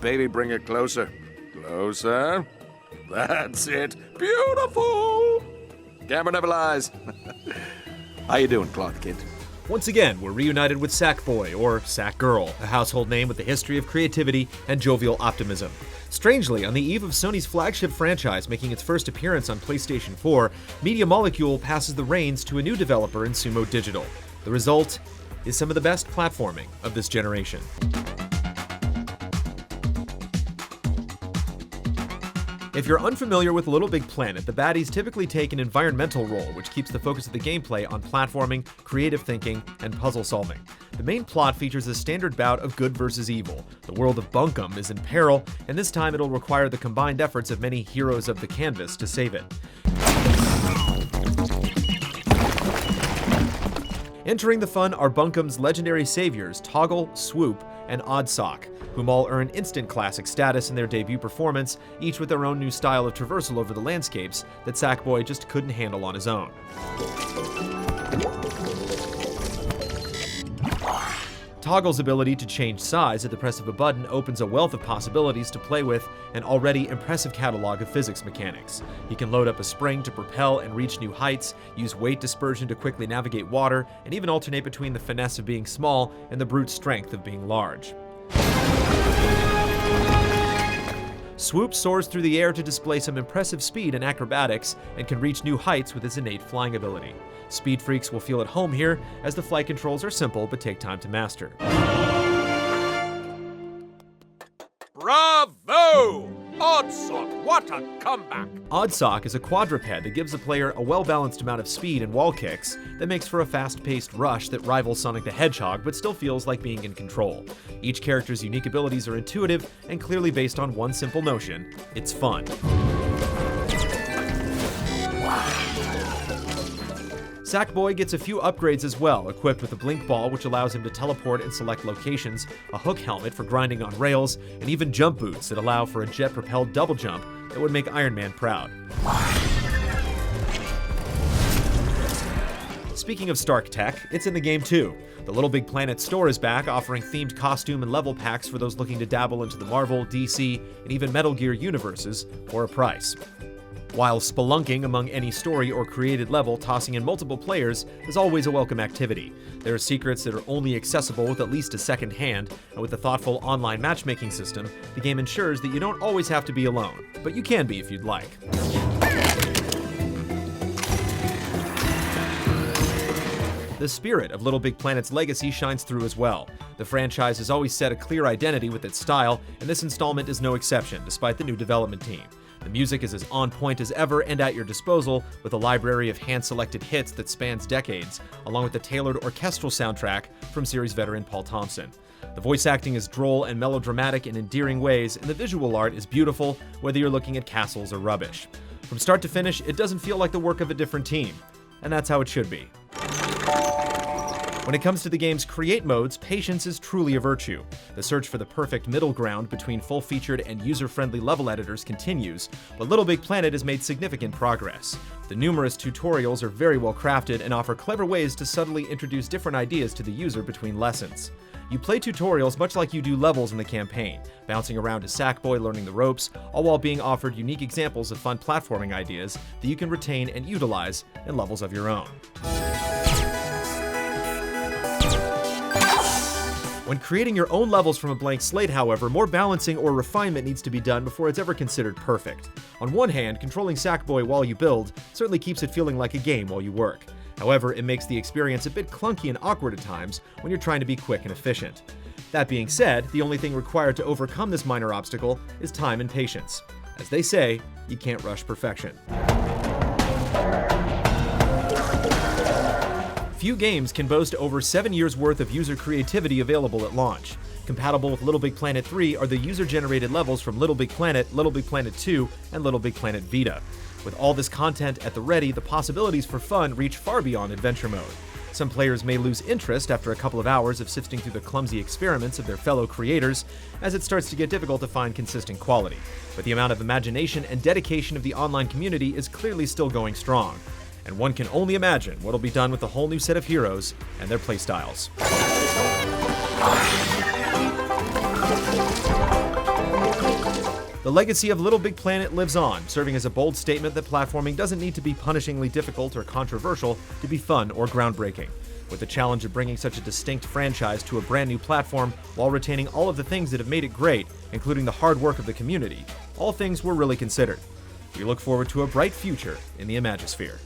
baby, bring it closer. Closer. That's it. Beautiful. Camera never lies. How you doing, Cloth Kid? Once again, we're reunited with Sackboy, or Sackgirl, a household name with a history of creativity and jovial optimism. Strangely, on the eve of Sony's flagship franchise making its first appearance on PlayStation 4, Media Molecule passes the reins to a new developer in Sumo Digital. The result is some of the best platforming of this generation. If you're unfamiliar with LittleBigPlanet, the baddies typically take an environmental role, which keeps the focus of the gameplay on platforming, creative thinking, and puzzle solving. The main plot features a standard bout of good versus evil. The world of Bunkum is in peril, and this time it'll require the combined efforts of many heroes of the canvas to save it. Entering the fun are Bunkum's legendary saviors, Toggle, Swoop, and Oddsock, whom all earn instant classic status in their debut performance, each with their own new style of traversal over the landscapes that Sackboy just couldn't handle on his own. Toggle's ability to change size at the press of a button opens a wealth of possibilities to play with an already impressive catalog of physics mechanics. He can load up a spring to propel and reach new heights, use weight dispersion to quickly navigate water, and even alternate between the finesse of being small and the brute strength of being large. Swoop soars through the air to display some impressive speed and acrobatics, and can reach new heights with his innate flying ability. Speed freaks will feel at home here, as the flight controls are simple but take time to master. Bravo! Oddsock, what a comeback! Oddsock is a quadruped that gives the player a well-balanced amount of speed and wall kicks that makes for a fast-paced rush that rivals Sonic the Hedgehog but still feels like being in control. Each character's unique abilities are intuitive and clearly based on one simple notion: it's fun. Sackboy gets a few upgrades as well, equipped with a blink ball which allows him to teleport and select locations, a hook helmet for grinding on rails, and even jump boots that allow for a jet-propelled double jump that would make Iron Man proud. Speaking of Stark tech, it's in the game too. The LittleBigPlanet store is back, offering themed costume and level packs for those looking to dabble into the Marvel, DC, and even Metal Gear universes for a price. While spelunking among any story or created level, tossing in multiple players is always a welcome activity. There are secrets that are only accessible with at least a second hand, and with a thoughtful online matchmaking system, the game ensures that you don't always have to be alone, but you can be if you'd like. The spirit of LittleBigPlanet's legacy shines through as well. The franchise has always set a clear identity with its style, and this installment is no exception, despite the new development team. The music is as on point as ever and at your disposal, with a library of hand-selected hits that spans decades, along with a tailored orchestral soundtrack from series veteran Paul Thompson. The voice acting is droll and melodramatic in endearing ways, and the visual art is beautiful, whether you're looking at castles or rubbish. From start to finish, it doesn't feel like the work of a different team, and that's how it should be. When it comes to the game's create modes, patience is truly a virtue. The search for the perfect middle ground between full-featured and user-friendly level editors continues, but LittleBigPlanet has made significant progress. The numerous tutorials are very well crafted and offer clever ways to subtly introduce different ideas to the user between lessons. You play tutorials much like you do levels in the campaign, bouncing around as Sackboy learning the ropes, all while being offered unique examples of fun platforming ideas that you can retain and utilize in levels of your own. When creating your own levels from a blank slate, however, more balancing or refinement needs to be done before it's ever considered perfect. On one hand, controlling Sackboy while you build certainly keeps it feeling like a game while you work. However, it makes the experience a bit clunky and awkward at times when you're trying to be quick and efficient. That being said, the only thing required to overcome this minor obstacle is time and patience. As they say, you can't rush perfection. Few games can boast over 7 years' worth of user creativity available at launch. Compatible with LittleBigPlanet 3 are the user-generated levels from LittleBigPlanet, LittleBigPlanet 2, and LittleBigPlanet Vita. With all this content at the ready, the possibilities for fun reach far beyond adventure mode. Some players may lose interest after a couple of hours of sifting through the clumsy experiments of their fellow creators, as it starts to get difficult to find consistent quality. But the amount of imagination and dedication of the online community is clearly still going strong. And one can only imagine what'll be done with a whole new set of heroes and their playstyles. The legacy of Little Big Planet lives on, serving as a bold statement that platforming doesn't need to be punishingly difficult or controversial to be fun or groundbreaking. With the challenge of bringing such a distinct franchise to a brand new platform while retaining all of the things that have made it great, including the hard work of the community, all things were really considered. We look forward to a bright future in the Imagisphere.